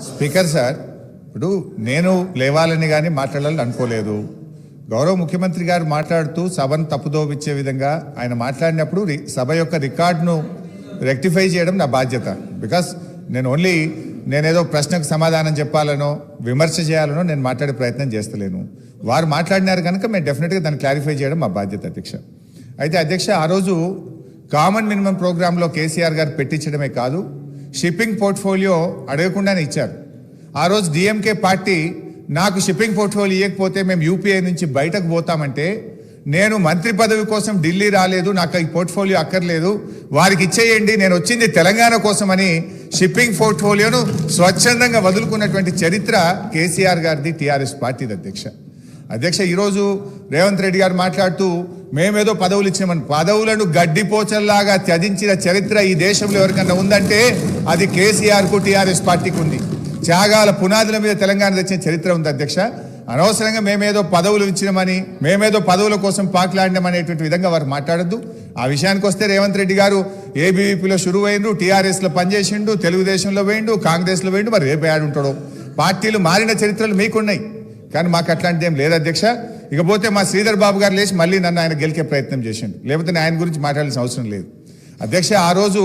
Speaker sir, ఇప్పుడు నేను లేవాలని కానీ మాట్లాడాలని అనుకోలేదు. గౌరవ ముఖ్యమంత్రి గారు మాట్లాడుతూ సభను తప్పుదోవిచ్చే విధంగా ఆయన మాట్లాడినప్పుడు సభ యొక్క రికార్డును రెక్టిఫై చేయడం నా బాధ్యత. బికాస్ నేనేదో ప్రశ్నకు సమాధానం చెప్పాలనో విమర్శ చేయాలనో నేను మాట్లాడే ప్రయత్నం చేస్తలేను. వారు మాట్లాడినారు కనుక మేము డెఫినెట్గా దాన్ని క్లారిఫై చేయడం మా బాధ్యత అధ్యక్ష. అయితే అధ్యక్ష, ఆ రోజు కామన్ మినిమం ప్రోగ్రాంలో కేసీఆర్ గారు పెట్టించడమే కాదు, షిప్పింగ్ పోర్ట్ఫోలియో అడగకుండానే ఇచ్చారు. ఆ రోజు డిఎంకే పార్టీ నాకు షిప్పింగ్ పోర్ట్ఫోలియో ఇవ్వకపోతే మేము యూపీఐ నుంచి బయటకు పోతామంటే, నేను మంత్రి పదవి కోసం ఢిల్లీ రాలేదు, నాకు ఈ పోర్ట్ఫోలియో అక్కర్లేదు, వారికి ఇచ్చేయండి, నేను వచ్చింది తెలంగాణ కోసమని షిప్పింగ్ పోర్ట్ఫోలియోను స్వచ్ఛందంగా వదులుకున్నటువంటి చరిత్ర కేసీఆర్ గారిది, టీఆర్ఎస్ పార్టీది అధ్యక్ష. ఈరోజు రేవంత్ రెడ్డి గారు మాట్లాడుతూ మేమేదో పదవులు ఇచ్చినామని, పదవులను గడ్డిపోచల్లాగా త్యజించిన చరిత్ర ఈ దేశంలో ఎవరికన్నా ఉందంటే అది కేసీఆర్కు, టీఆర్ఎస్ పార్టీకి ఉంది. త్యాగాల పునాదుల మీద తెలంగాణ తెచ్చిన చరిత్ర ఉంది అధ్యక్ష. అనవసరంగా మేమేదో పదవులు ఇచ్చినామని, మేమేదో పదవుల కోసం పాకులాడినామనేటువంటి విధంగా వారు మాట్లాడద్దు. ఆ విషయానికి వస్తే రేవంత్ రెడ్డి గారు ఏబీవీపీలో షురువు అయిండు, టీఆర్ఎస్లో పనిచేసిండు, తెలుగుదేశంలో వేయండు, కాంగ్రెస్లో వేయండు, మరి రేపు ఆడుంటాడో. పార్టీలు మారిన చరిత్రలు మీకున్నాయి, కానీ మాకు అట్లాంటిది ఏం లేదు అధ్యక్ష. ఇకపోతే మా శ్రీధర్ బాబు గారు లేచి మళ్ళీ నన్ను ఆయన గెలికే ప్రయత్నం చేసిండు, లేకపోతే ఆయన గురించి మాట్లాడాల్సిన అవసరం లేదు అధ్యక్ష. ఆ రోజు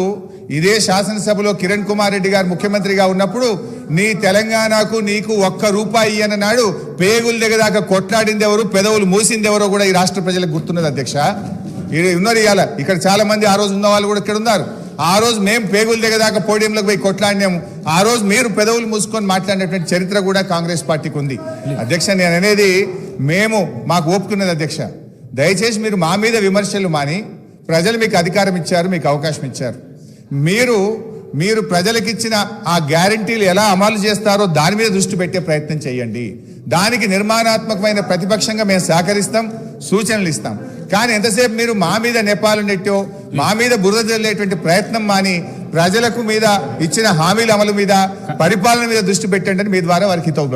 ఇదే శాసనసభలో కిరణ్ కుమార్ రెడ్డి గారు ముఖ్యమంత్రిగా ఉన్నప్పుడు నీ తెలంగాణకు నీకు ₹1 అన్నాడు. పేగులు దిగదాకా కొట్లాడింది ఎవరు, పెదవులు మూసింది ఎవరో కూడా ఈ రాష్ట్ర ప్రజలకు గుర్తున్నది అధ్యక్ష. ఉన్నారు ఇవాళ ఇక్కడ చాలా మంది, ఆ రోజు ఉన్న వాళ్ళు కూడా ఇక్కడ ఉన్నారు. ఆ రోజు మేము పేగులు దిగదాకా పోడియంలోకి పోయి కొట్లాడినాము, ఆ రోజు మీరు పెదవులు మూసుకొని మాట్లాడినటువంటి చరిత్ర కూడా కాంగ్రెస్ పార్టీకి ఉంది అధ్యక్ష. నేను అనేది మాకు ఓపుకున్నది అధ్యక్ష. దయచేసి మీరు మా మీద విమర్శలు మాని, ప్రజలు మీకు అధికారం ఇచ్చారు, మీకు అవకాశం ఇచ్చారు, మీరు ప్రజలకిచ్చిన ఆ గ్యారంటీలు ఎలా అమలు చేస్తారో దాని మీద దృష్టి పెట్టే ప్రయత్నం చేయండి. దానికి నిర్మాణాత్మకమైన ప్రతిపక్షంగా మేము సహకరిస్తాం, సూచనలు ఇస్తాం. కానీ ఎంతసేపు మీరు మా మీద నెపాలు నెట్టో, మా మీద బురద జల్లేటువంటి ప్రయత్నం మాని, ప్రజలకు మీద ఇచ్చిన హామీల అమలు మీద, పరిపాలన మీద దృష్టి పెట్టండి అని మీ ద్వారా వారికి హితవు.